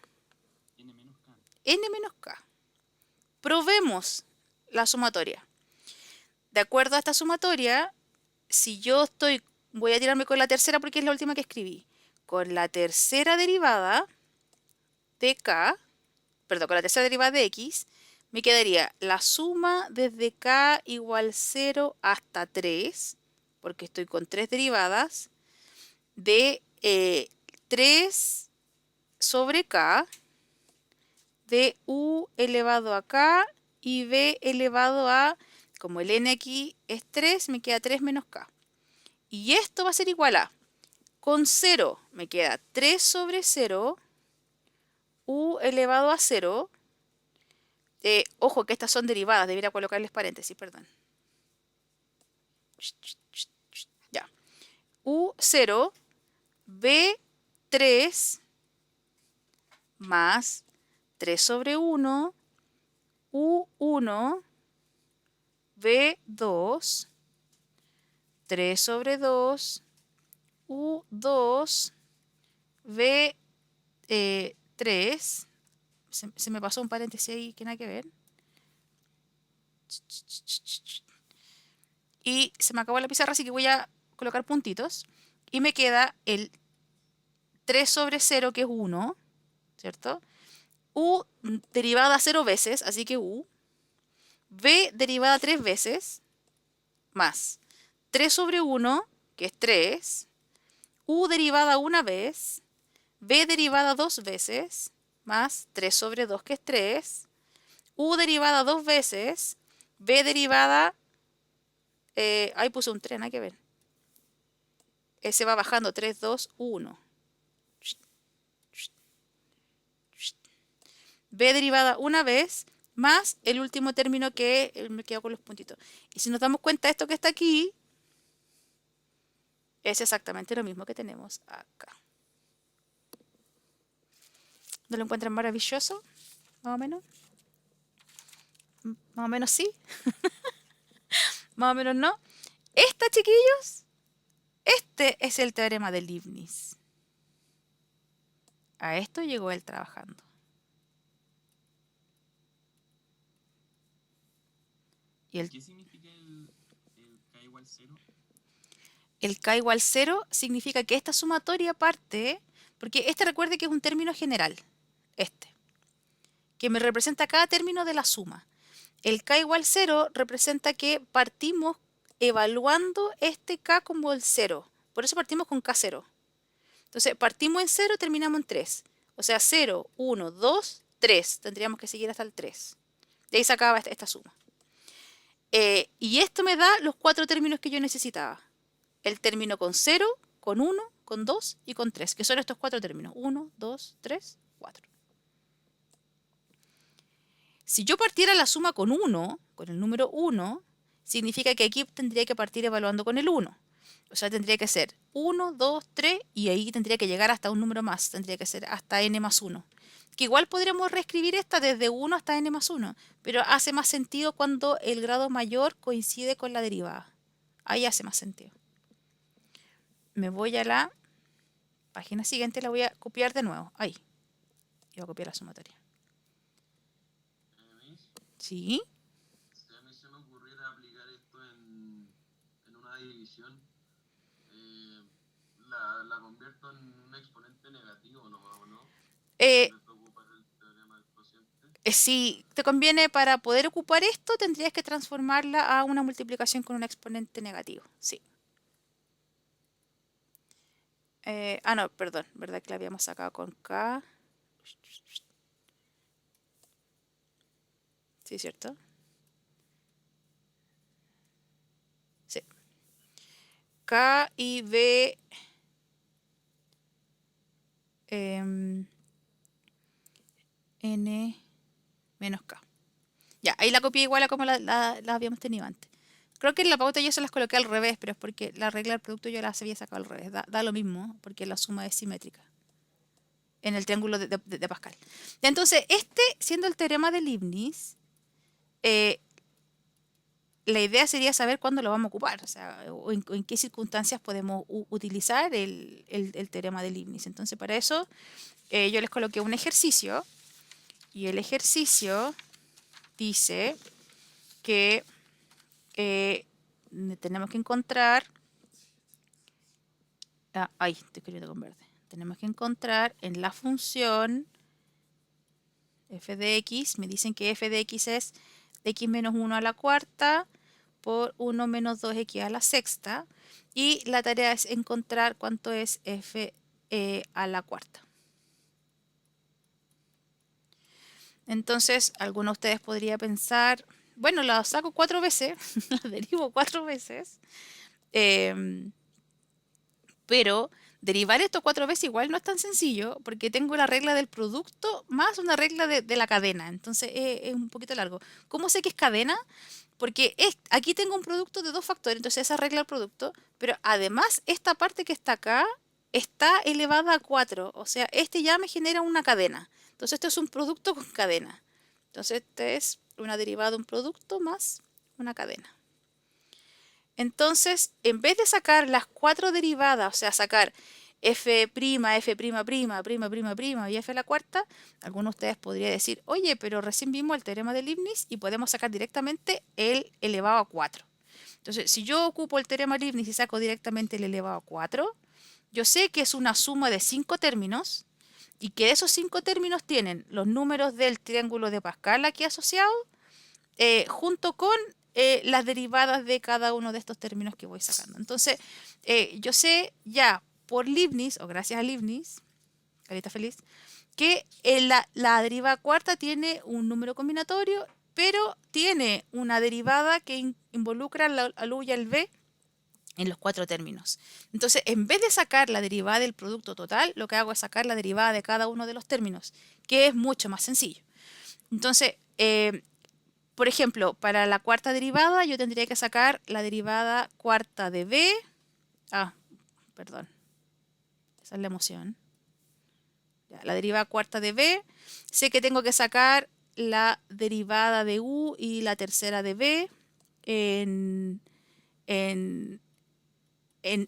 Speaker 4: N menos k.
Speaker 1: N menos k. Probemos la sumatoria. De acuerdo a esta sumatoria, si yo voy a tirarme con la tercera porque es la última que escribí, con la tercera derivada de k, perdón, con la tercera derivada de x, me quedaría la suma desde k igual 0 hasta 3, porque estoy con 3 derivadas, de 3 sobre k, de u elevado a k y b elevado a, como el n aquí es 3, me queda 3 menos k. Y esto va a ser igual a, con 0 me queda 3 sobre 0, u elevado a 0. Ojo que estas son derivadas, debería colocarles paréntesis, perdón. Ya. U0, B3 más 3 sobre 1, U1, B2, 3 sobre 2, U2, B3. Se me pasó un paréntesis ahí que nada que ver. Y se me acabó la pizarra, así que voy a colocar puntitos. Y me queda el 3 sobre 0, que es 1, ¿cierto? U derivada 0 veces, así que U. B derivada 3 veces, más 3 sobre 1, que es 3. U derivada una vez. B derivada 2 veces, más 3 sobre 2, que es 3. U derivada 2 veces. B derivada... ahí puse un 3, nada que ver. Se va bajando 3, 2, 1. B derivada una vez, más el último término que me quedo con los puntitos. Y si nos damos cuenta, esto que está aquí es exactamente lo mismo que tenemos acá. ¿No lo encuentran maravilloso? Más o menos. Más o menos sí. Más o menos no. Esta, chiquillos, este es el teorema de Leibniz. A esto llegó él trabajando. Y
Speaker 4: ¿Qué significa el K igual 0?
Speaker 1: el K igual 0 significa que esta sumatoria parte, porque este recuerde que es un término general, que me representa cada término de la suma. El K igual 0 representa que partimos evaluando este K como el 0. Por eso partimos con K0. Entonces, partimos en 0 y terminamos en 3. O sea, 0, 1, 2, 3. Tendríamos que seguir hasta el 3. De ahí se acaba esta suma. Y esto me da los 4 términos que yo necesitaba. El término con 0, con 1, con 2 y con 3, que son estos 4 términos. 1, 2, 3, 4. Si yo partiera la suma con 1, con el número 1, significa que aquí tendría que partir evaluando con el 1. O sea, tendría que ser 1, 2, 3 y ahí tendría que llegar hasta un número más. Tendría que ser hasta n más 1. Que igual podríamos reescribir esta desde 1 hasta n más 1, pero hace más sentido cuando el grado mayor coincide con la derivada. Ahí hace más sentido. Me voy a la página siguiente, la voy a copiar de nuevo. Ahí. Y voy a copiar la sumatoria. ¿Sí?
Speaker 3: Si a mí se me ocurriera aplicar esto en una división, la convierto en un exponente negativo, ¿no? ¿No? Ocupar el teorema del cociente.
Speaker 1: Si te conviene para poder ocupar esto, tendrías que transformarla a una multiplicación con un exponente negativo. Sí. No, perdón, ¿verdad que la habíamos sacado con K? Sí, ¿cierto? Sí. K y B N menos K. Ya, ahí la copié igual a como la habíamos tenido antes. Creo que en la pauta yo se las coloqué al revés, pero es porque la regla del producto yo las había sacado al revés. Da lo mismo, porque la suma es simétrica en el triángulo de Pascal. Entonces, siendo el teorema de Leibniz, la idea sería saber cuándo lo vamos a ocupar, o sea, o en qué circunstancias podemos utilizar el teorema de Leibniz. Entonces, para eso yo les coloqué un ejercicio, y el ejercicio dice que tenemos que encontrar... Ahí, estoy escribiendo con verde. Tenemos que encontrar en la función f de x, me dicen que f de x es x menos 1 a la cuarta por 1 menos 2x a la sexta, y la tarea es encontrar cuánto es f a la cuarta. Entonces, alguno de ustedes podría pensar, bueno, la saco 4 veces, la derivo 4 veces, pero derivar esto 4 veces igual no es tan sencillo, porque tengo la regla del producto más una regla de la cadena, entonces es un poquito largo. ¿Cómo sé que es cadena? Porque aquí tengo un producto de 2 factores, entonces esa regla del producto, pero además esta parte que está acá está elevada a 4, o sea, ya me genera una cadena. Entonces esto es un producto con cadena. Entonces este es una derivada de un producto más una cadena. Entonces, en vez de sacar las 4 derivadas, o sea, sacar f', f', prima y f a la cuarta, algunos de ustedes podrían decir, oye, pero recién vimos el teorema de Leibniz y podemos sacar directamente el elevado a 4. Entonces, si yo ocupo el teorema de Leibniz y saco directamente el elevado a 4, yo sé que es una suma de 5 términos y que esos 5 términos tienen los números del triángulo de Pascal aquí asociados, junto con las derivadas de cada uno de estos términos que voy sacando. Entonces, yo sé ya por Leibniz, o gracias a Leibniz, carita feliz, que la derivada cuarta tiene un número combinatorio, pero tiene una derivada que involucra al u y al b en los 4 términos. Entonces, en vez de sacar la derivada del producto total, lo que hago es sacar la derivada de cada uno de los términos, que es mucho más sencillo. Entonces, por ejemplo, para la cuarta derivada yo tendría que sacar la derivada cuarta de b. Perdón. Esa es la emoción. Ya, la derivada cuarta de b, sé que tengo que sacar la derivada de u y la tercera de b en, en-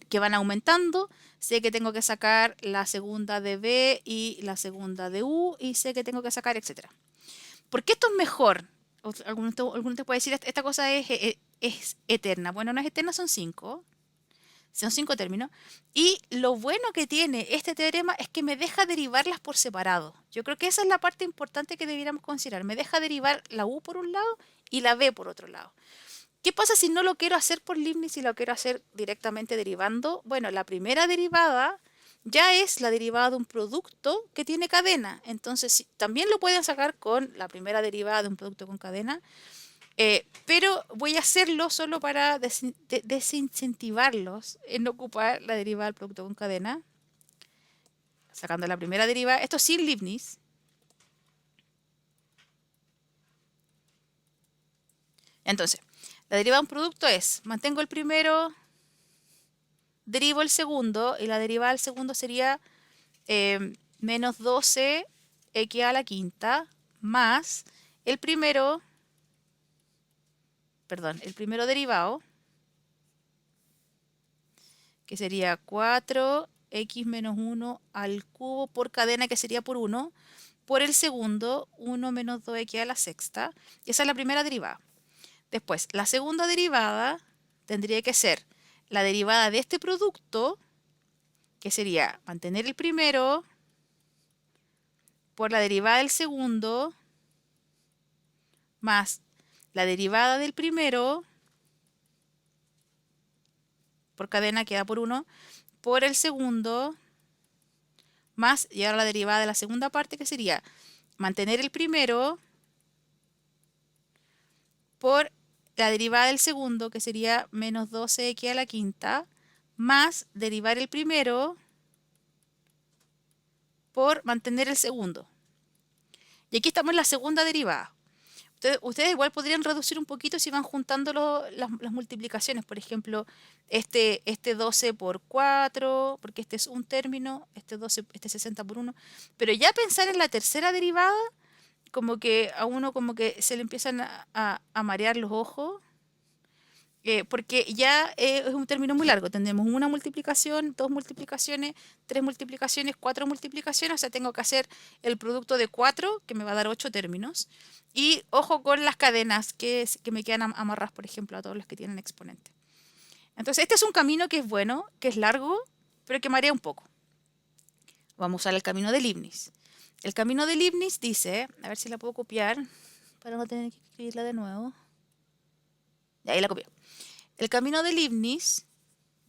Speaker 1: que van aumentando. Sé que tengo que sacar la segunda de b y la segunda de u y sé que tengo que sacar, etcétera. ¿Por qué esto es mejor? Algunos te puede decir, esta cosa es eterna. Bueno, no es eterna, son 5. Son 5 términos. Y lo bueno que tiene este teorema es que me deja derivarlas por separado. Yo creo que esa es la parte importante que debiéramos considerar. Me deja derivar la u por un lado y la b por otro lado. ¿Qué pasa si no lo quiero hacer por Leibniz y lo quiero hacer directamente derivando? Bueno, la primera derivada ya es la derivada de un producto que tiene cadena. Entonces, también lo pueden sacar con la primera derivada de un producto con cadena, pero voy a hacerlo solo para desincentivarlos en no ocupar la derivada del producto con cadena, sacando la primera derivada. Esto sin Leibniz. Entonces, la derivada de un producto es, mantengo el primero, derivo el segundo, y la derivada del segundo sería menos 12 x a la quinta más el primero, perdón, el primero derivado, que sería 4x menos 1 al cubo por cadena, que sería por 1, por el segundo, 1 menos 2x a la sexta. Y esa es la primera derivada. Después, la segunda derivada tendría que ser la derivada de este producto, que sería mantener el primero por la derivada del segundo más la derivada del primero por cadena, queda por 1, por el segundo más, y ahora la derivada de la segunda parte, que sería mantener el primero por la derivada del segundo, que sería menos 12x a la quinta, más derivar el primero por mantener el segundo. Y aquí estamos en la segunda derivada. Ustedes igual podrían reducir un poquito si van juntando las multiplicaciones. Por ejemplo, este 12 por 4, porque este es un término, este 12, este 60 por 1. Pero ya pensar en la tercera derivada, como que a uno como que se le empiezan a marear los ojos. Porque ya es un término muy largo. Tendremos una multiplicación, dos multiplicaciones, tres multiplicaciones, cuatro multiplicaciones. O sea, tengo que hacer el producto de 4, que me va a dar 8 términos. Y ojo con las cadenas que me quedan amarradas, por ejemplo, a todos los que tienen exponente. Entonces, este es un camino que es bueno, que es largo, pero que marea un poco. Vamos a usar el camino de Leibniz. El camino de Leibniz dice, a ver si la puedo copiar para no tener que escribirla de nuevo. Y ahí la copié. El camino de Leibniz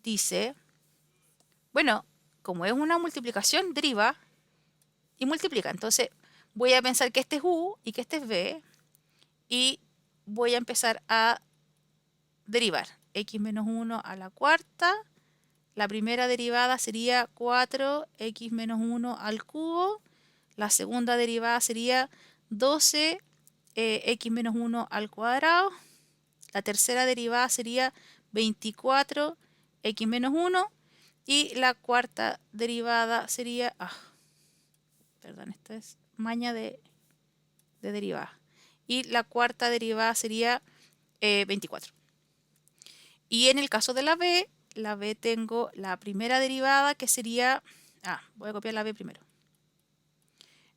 Speaker 1: dice, bueno, como es una multiplicación, deriva y multiplica. Entonces voy a pensar que este es u y que este es b y voy a empezar a derivar. X menos 1 a la cuarta. La primera derivada sería 4x menos 1 al cubo. La segunda derivada sería 12 x menos 1 al cuadrado. La tercera derivada sería 24 x menos 1 y la cuarta derivada sería, perdón, esto es maña de derivada. Y la cuarta derivada sería 24. Y en el caso de la B tengo la primera derivada que sería, voy a copiar la B primero.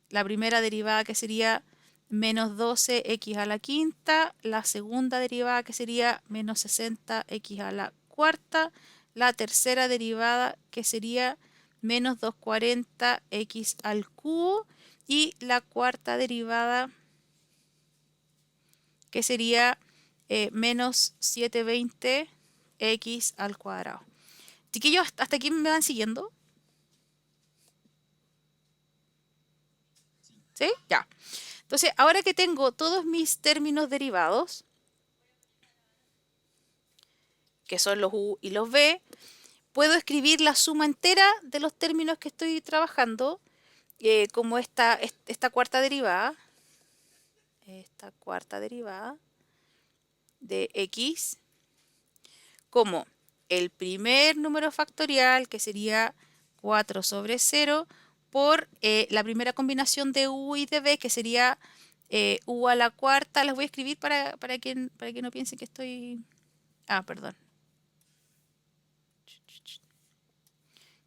Speaker 1: La primera derivada que sería menos 12x a la quinta, la segunda derivada que sería menos 60x a la cuarta, la tercera derivada que sería menos 240x al cubo y la cuarta derivada que sería menos 720x al cuadrado. Chiquillos, ¿hasta aquí me van siguiendo? ¿Sí? Ya. Entonces, ahora que tengo todos mis términos derivados, que son los u y los v, puedo escribir la suma entera de los términos que estoy trabajando, como esta cuarta derivada de x, como el primer número factorial, que sería 4 sobre 0, por la primera combinación de u y de v, que sería u a la cuarta. Las voy a escribir para que no piensen que estoy... Ah, perdón.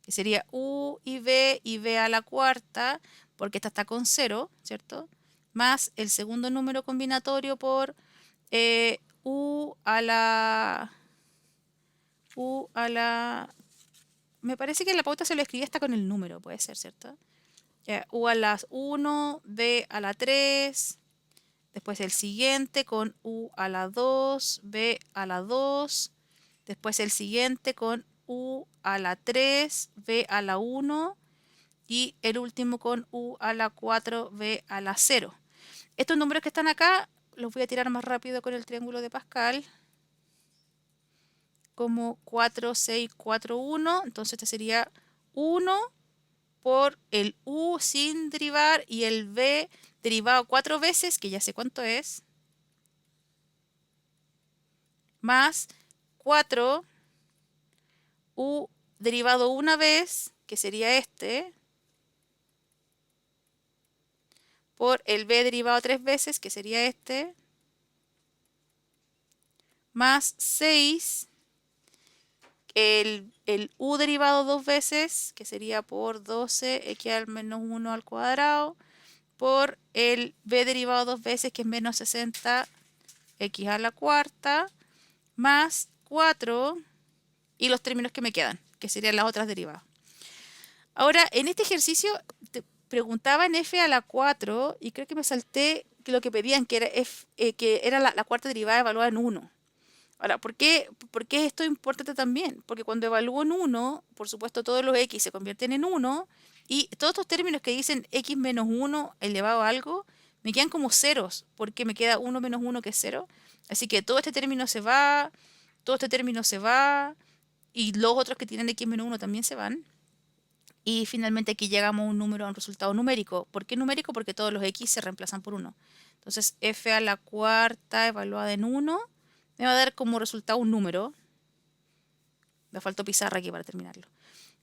Speaker 1: Que sería u y v a la cuarta, porque esta está con 0, ¿cierto? Más el segundo número combinatorio por u a la... Me parece que en la pauta se lo escribí hasta con el número, puede ser, ¿cierto? U a la 1, b a la 3, después el siguiente con u a la 2, b a la 2, después el siguiente con u a la 3, b a la 1 y el último con u a la 4, b a la 0. Estos números que están acá los voy a tirar más rápido con el triángulo de Pascal, como 4, 6, 4, 1. Entonces este sería 1 por el u sin derivar y el b derivado 4 veces, que ya sé cuánto es, más 4 u derivado una vez, que sería este, por el b derivado 3 veces, que sería este, más 6 el u derivado 2 veces, que sería por 12 x al menos 1 al cuadrado, por el b derivado 2 veces, que es menos 60 x a la cuarta, más 4 y los términos que me quedan, que serían las otras derivadas. Ahora, en este ejercicio te preguntaba en f a la 4 y creo que me salté que lo que pedían, que era la cuarta derivada evaluada en 1. Ahora, ¿por qué esto es importante también? Porque cuando evalúo en 1, por supuesto todos los x se convierten en 1 y todos estos términos que dicen x menos 1 elevado a algo, me quedan como ceros, porque me queda 1 menos 1 que es 0. Así que todo este término se va, todo este término se va, y los otros que tienen x menos 1 también se van. Y finalmente aquí llegamos a un resultado numérico. ¿Por qué numérico? Porque todos los x se reemplazan por 1. Entonces f a la cuarta evaluada en 1 me va a dar como resultado un número. Me faltó pizarra aquí para terminarlo.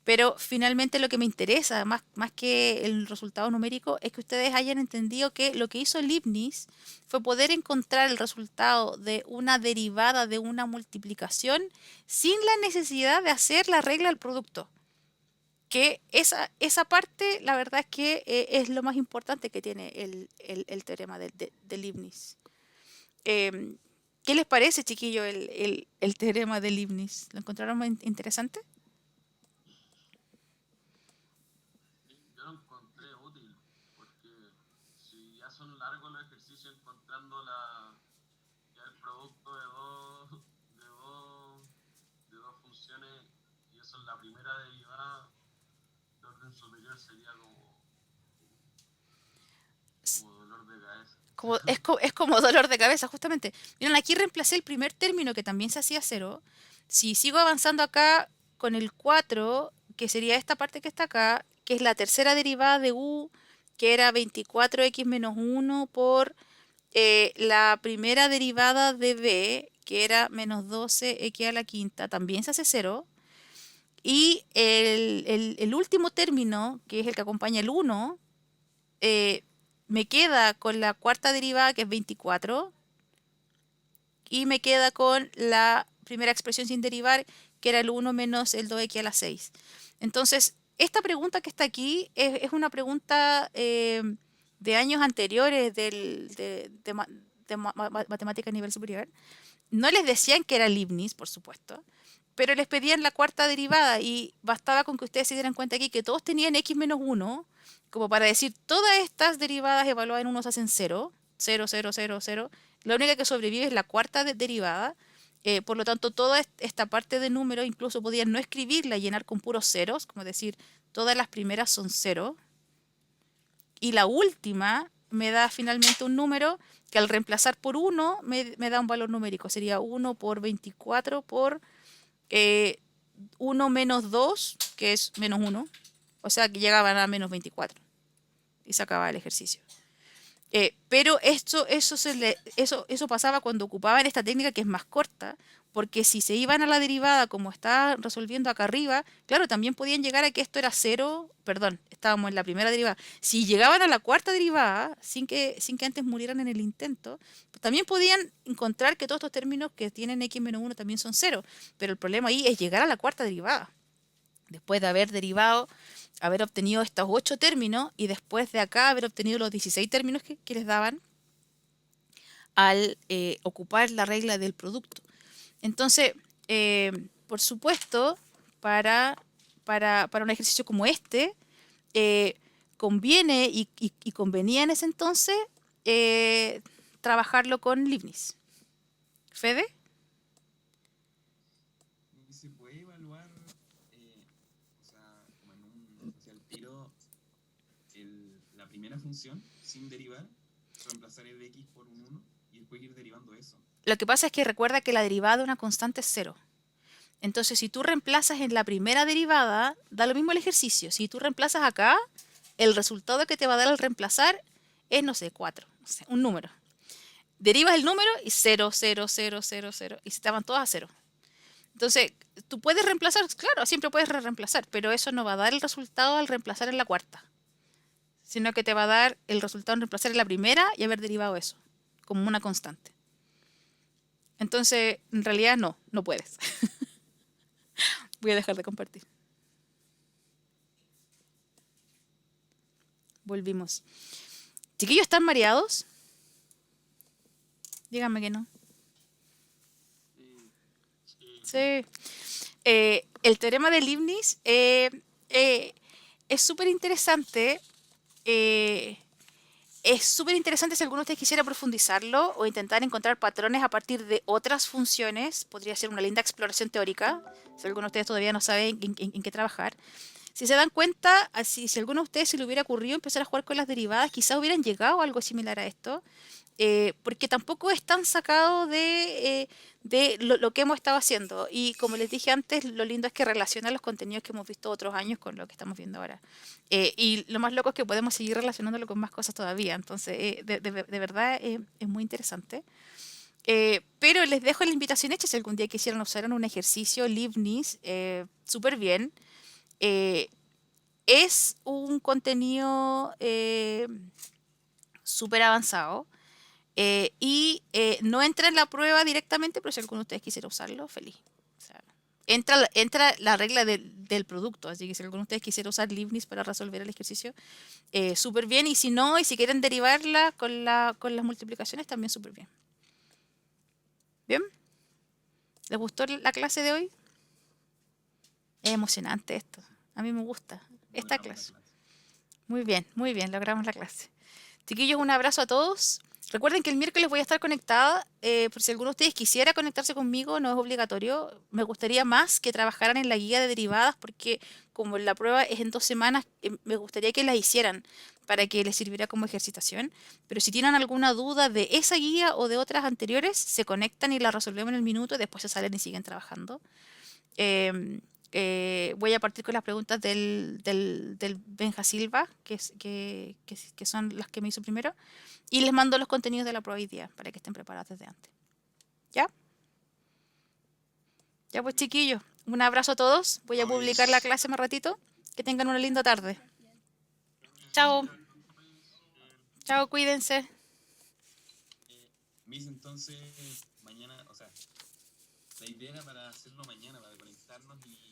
Speaker 1: Pero finalmente lo que me interesa, más que el resultado numérico, es que ustedes hayan entendido que lo que hizo Leibniz fue poder encontrar el resultado de una derivada de una multiplicación sin la necesidad de hacer la regla del producto. Que esa parte, la verdad es que es lo más importante que tiene el teorema de Leibniz. ¿Qué les parece, chiquillo, el teorema de Leibniz? ¿Lo encontraron muy interesante?
Speaker 3: Yo lo encontré útil, porque si ya son largos los ejercicios encontrando ya el producto de dos funciones, y eso es la primera derivada de orden superior, sería como dolor de cabeza.
Speaker 1: Es como dolor de cabeza, justamente. Miren, aquí reemplacé el primer término que también se hacía 0. Si sigo avanzando acá con el 4, que sería esta parte que está acá, que es la tercera derivada de u, que era 24x menos 1 por la primera derivada de b, que era menos 12x a la quinta, también se hace 0. Y el último término, que es el que acompaña el 1, me queda con la cuarta derivada, que es 24, y me queda con la primera expresión sin derivar, que era el 1 menos el 2x a la 6. Entonces, esta pregunta que está aquí es una pregunta de años anteriores de matemática a nivel superior. No les decían que era Leibniz, por supuesto, pero les pedían la cuarta derivada y bastaba con que ustedes se dieran cuenta aquí que todos tenían x menos 1, como para decir todas estas derivadas evaluadas en 1 se hacen 0, 0, 0, 0, 0. La única que sobrevive es la cuarta derivada. Por lo tanto, toda esta parte de número incluso podían no escribirla y llenar con puros ceros, como decir, todas las primeras son 0. Y la última me da finalmente un número que al reemplazar por 1 me da un valor numérico. Sería 1 por 24 por 1 menos 2, que es menos 1. O sea que llegaban a menos 24. Y se acaba el ejercicio. Pero eso pasaba cuando ocupaban esta técnica que es más corta, porque si se iban a la derivada como está resolviendo acá arriba, claro, también podían llegar a que esto era cero, perdón, estábamos en la primera derivada. Si llegaban a la cuarta derivada, sin que antes murieran en el intento, pues también podían encontrar que todos estos términos que tienen x-1 también son cero. Pero el problema ahí es llegar a la cuarta derivada. Después de haber derivado, haber obtenido estos 8 términos y después de acá haber obtenido los 16 términos que les daban al ocupar la regla del producto. Entonces, por supuesto, para un ejercicio como este, conviene y convenía en ese entonces trabajarlo con Leibniz. ¿Fede?
Speaker 4: Y se puede evaluar, o sea, como en un social tiro, la primera función sin derivar, reemplazar el x por un 1 y después ir derivando eso.
Speaker 1: Lo que pasa es que recuerda que la derivada de una constante es cero. Entonces, si tú reemplazas en la primera derivada, da lo mismo el ejercicio. Si tú reemplazas acá, el resultado que te va a dar al reemplazar es, no sé, 4, no sé, un número. Derivas el número y 0, 0, 0, 0, 0, y se te van todas a 0. Entonces, tú puedes reemplazar, claro, siempre puedes reemplazar, pero eso no va a dar el resultado al reemplazar en la cuarta, sino que te va a dar el resultado en reemplazar en la primera y haber derivado eso, como una constante. Entonces, en realidad no puedes. Voy a dejar de compartir. Volvimos. Chiquillos, ¿están mareados? Díganme que no. Sí. El teorema de Leibniz es súper interesante. Es súper interesante si alguno de ustedes quisiera profundizarlo o intentar encontrar patrones a partir de otras funciones. Podría ser una linda exploración teórica, si alguno de ustedes todavía no sabe en qué trabajar. Si se dan cuenta, si a alguno de ustedes se le hubiera ocurrido empezar a jugar con las derivadas, quizás hubieran llegado a algo similar a esto. Porque tampoco es tan sacado de lo que hemos estado haciendo. Y como les dije antes, lo lindo es que relaciona los contenidos que hemos visto otros años con lo que estamos viendo ahora. Y lo más loco es que podemos seguir relacionándolo con más cosas todavía. Entonces, de verdad es muy interesante. Pero les dejo la invitación hecha si algún día quisieran usar un ejercicio Leibniz súper bien. Es un contenido súper avanzado. No entra en la prueba directamente, pero si alguno de ustedes quisiera usarlo, feliz. O sea, entra la regla del producto, así que si alguno de ustedes quisiera usar Leibniz para resolver el ejercicio, súper bien. Y si no, y si quieren derivarla con las multiplicaciones, también súper bien. ¿Bien? ¿Les gustó la clase de hoy? Es emocionante esto. A mí me gusta esta clase. Muy bien, logramos la clase. Chiquillos, un abrazo a todos. Recuerden que el miércoles voy a estar conectada. Por si alguno de ustedes quisiera conectarse conmigo, no es obligatorio. Me gustaría más que trabajaran en la guía de derivadas, porque como la prueba es en 2 semanas, me gustaría que la hicieran para que les sirviera como ejercitación. Pero si tienen alguna duda de esa guía o de otras anteriores, se conectan y la resolvemos en el minuto y después se salen y siguen trabajando. Voy a partir con las preguntas del Benja Silva, que son las que me hizo primero, y les mando los contenidos de la prueba hoy día para que estén preparados desde antes. ¿Ya? Ya pues, chiquillos, un abrazo a todos. Voy a publicar la clase más ratito. Que tengan una linda tarde. Chao. Chao, cuídense.
Speaker 4: Miss, entonces, mañana, o sea, la idea era para hacerlo mañana, para conectarnos y